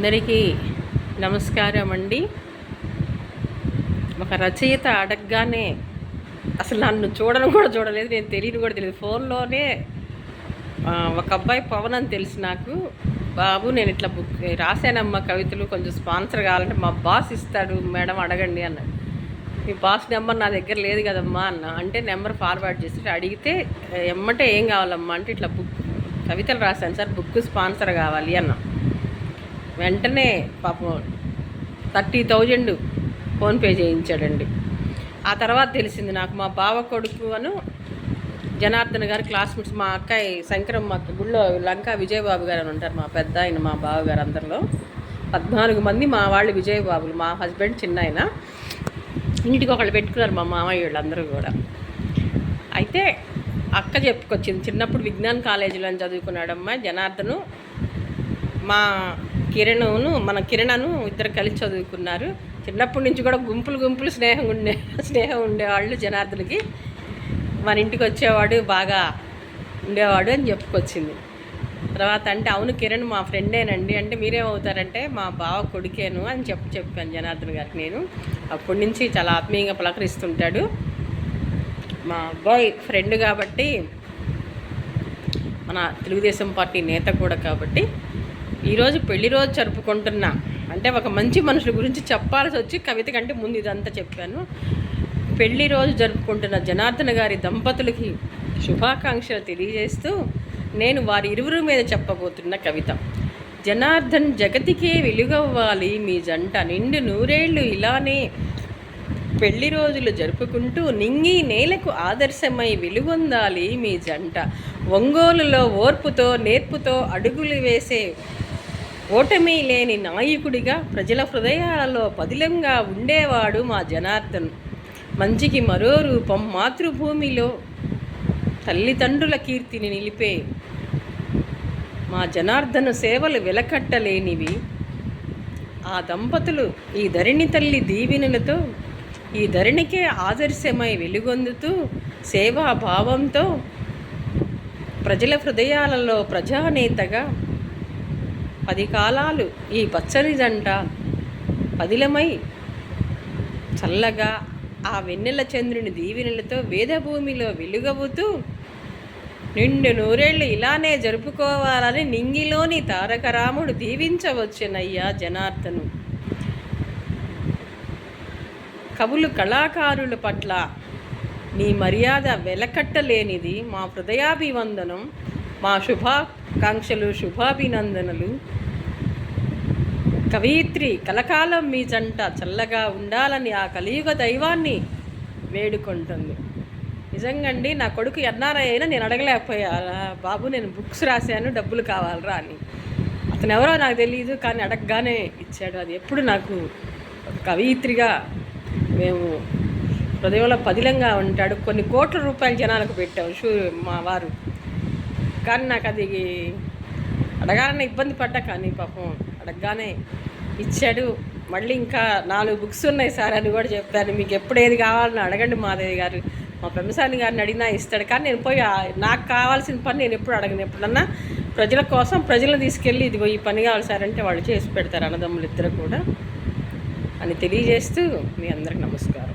అందరికీ నమస్కారం అండి. ఒక రచయిత అడగగానే అసలు నన్ను చూడడం కూడా చూడలేదు, నేను తెలియని కూడా తెలియదు. ఫోన్లోనే ఒక అబ్బాయి పవన్ అని తెలిసి నాకు, బాబు నేను ఇట్లా బుక్ రాశానమ్మా కవితలు, కొంచెం స్పాన్సర్ కావాలంటే మా బాస్ ఇస్తాడు మేడం అడగండి అన్నాడు. మీ బాస్ నెంబర్ నా దగ్గర లేదు కదమ్మా అన్న. అంటే నెంబర్ ఫార్వర్డ్ చేసి అడిగితే ఎమ్మటే ఏం కావాలమ్మా అంటే ఇట్లా బుక్ కవితలు రాశాను సార్, బుక్ స్పాన్సర్ కావాలి అన్నా. వెంటనే పాపం 30,000 ఫోన్పే చేయించాడండి. ఆ తర్వాత తెలిసింది నాకు, మా బావ కొడుకు అను జనార్దన్ గారు క్లాస్మేట్స్. మా అక్కాయి శంకరమ్మ గుళ్ళో లంక విజయబాబు గారు అని ఉంటారు, మా పెద్ద ఆయన మా బావగారు. అందరిలో 14 మంది మా వాళ్ళు విజయబాబులు. మా హస్బెండ్ చిన్న ఆయన, ఇంటికి ఒకళ్ళు పెట్టుకున్నారు మా మామయ్య వాళ్ళు అందరూ కూడా. అయితే అక్క చెప్పుకొచ్చింది, చిన్నప్పుడు విజ్ఞాన్ కాలేజీలో చదువుకున్నాడమ్మా జనార్దను, మా కిరణను ఇద్దరు కలిసి చదువుకున్నారు. చిన్నప్పటి నుంచి కూడా గుంపులు స్నేహం ఉండేవాళ్ళు జనార్దన్కి. మన ఇంటికి వచ్చేవాడు, బాగా ఉండేవాడు అని చెప్పుకొచ్చింది. తర్వాత అంటే అవును కిరణ్ మా ఫ్రెండేనండి. అంటే మీరేమవుతారంటే మా బావ కొడుకేను అని చెప్పాను జనార్దన్ గారికి. నేను అప్పటి నుంచి చాలా ఆత్మీయంగా పలకరిస్తుంటాడు. మా అబ్బాయి ఫ్రెండ్ కాబట్టి, మన తెలుగుదేశం పార్టీ నేత కూడా కాబట్టి. ఈరోజు పెళ్లి రోజు జరుపుకుంటున్నా అంటే ఒక మంచి మనుషుల గురించి చెప్పాల్సి వచ్చి కవిత కంటే ముందు ఇదంతా చెప్పాను. పెళ్లి రోజు జరుపుకుంటున్న జనార్దన్ గారి దంపతులకి శుభాకాంక్షలు తెలియజేస్తూ నేను వారి ఇరువురు మీద చెప్పబోతున్న కవిత. జనార్దన్ జగతికే వెలుగవ్వాలి మీ జంట, నిండు నూరేళ్ళు ఇలానే పెళ్లి రోజులు జరుపుకుంటూ నింగి నేలకు ఆదర్శమై వెలుగొందాలి మీ జంట. ఒంగోలులో ఓర్పుతో నేర్పుతో అడుగులు వేసే ఓటమి లేని నాయకుడిగా ప్రజల హృదయాలలో పదిలంగా ఉండేవాడు మా జనార్దన్. మంచికి మరో రూపం, మాతృభూమిలో తల్లిదండ్రుల కీర్తిని నిలిపే మా జనార్దన్ సేవలు వెలకట్టలేనివి. ఆ దంపతులు ఈ ధరణి తల్లి దీవెనలతో ఈ ధరణికే ఆదర్శమై వెలుగొందుతూ సేవాభావంతో ప్రజల హృదయాలలో ప్రజానేతగా 10 కాలాలు ఈ పచ్చని జంట పదిలమై చల్లగా ఆ వెన్నెల చంద్రుని దీవెనలతో వేదభూమిలో వెలుగవుతూ నిండు నూరేళ్ళు ఇలానే జరుపుకోవాలని నింగిలోని తారకరాముడు దీవించవచ్చునయ్యా జనార్దను. కవులు కళాకారుల పట్ల నీ మర్యాద వెలకట్టలేనిది. మా హృదయాభివందనం, మా శుభాకాంక్షలు, శుభాభినందనలు. కవయిత్రి కలకాలం మీ జంట చల్లగా ఉండాలని ఆ కలియుగ దైవాన్ని వేడుకుంటుంది. నిజంగా అండి, నా కొడుకు ఎన్ఆర్ఐ అయినా నేను అడగలేకపోయా, బాబు నేను బుక్స్ రాశాను డబ్బులు కావాలరా అని. అతను ఎవరో నాకు తెలియదు, కానీ అడగగానే ఇచ్చాడు. అది ఎప్పుడు నాకు కవయిత్రిగా మేము హృదయంలో పదిలంగా ఉంటాడు. కొన్ని కోట్ల రూపాయలు జనాలకు పెట్టాము మా వారు, కానీ నాకు అది అడగాలని ఇబ్బంది పడ్డా, కానీ పాపం అడగగానే ఇచ్చాడు. మళ్ళీ ఇంకా 4 బుక్స్ ఉన్నాయి సార్ అని కూడా చెప్పాను. మీకు ఎప్పుడు ఏది కావాలని అడగండి మాదేవి గారు, మా పెంసాని గారిని అడిగినా ఇస్తాడు. కానీ నేను పోయి నాకు కావాల్సిన పని నేను ఎప్పుడు అడగను. ఎప్పుడన్నా ప్రజల కోసం ప్రజలను తీసుకెళ్ళి ఇదిగో ఈ పని కావాలి సార్ అంటే వాళ్ళు చేసి పెడతారు, అన్నదమ్ములు ఇద్దరు కూడా అని తెలియజేస్తూ మీ అందరికి నమస్కారం.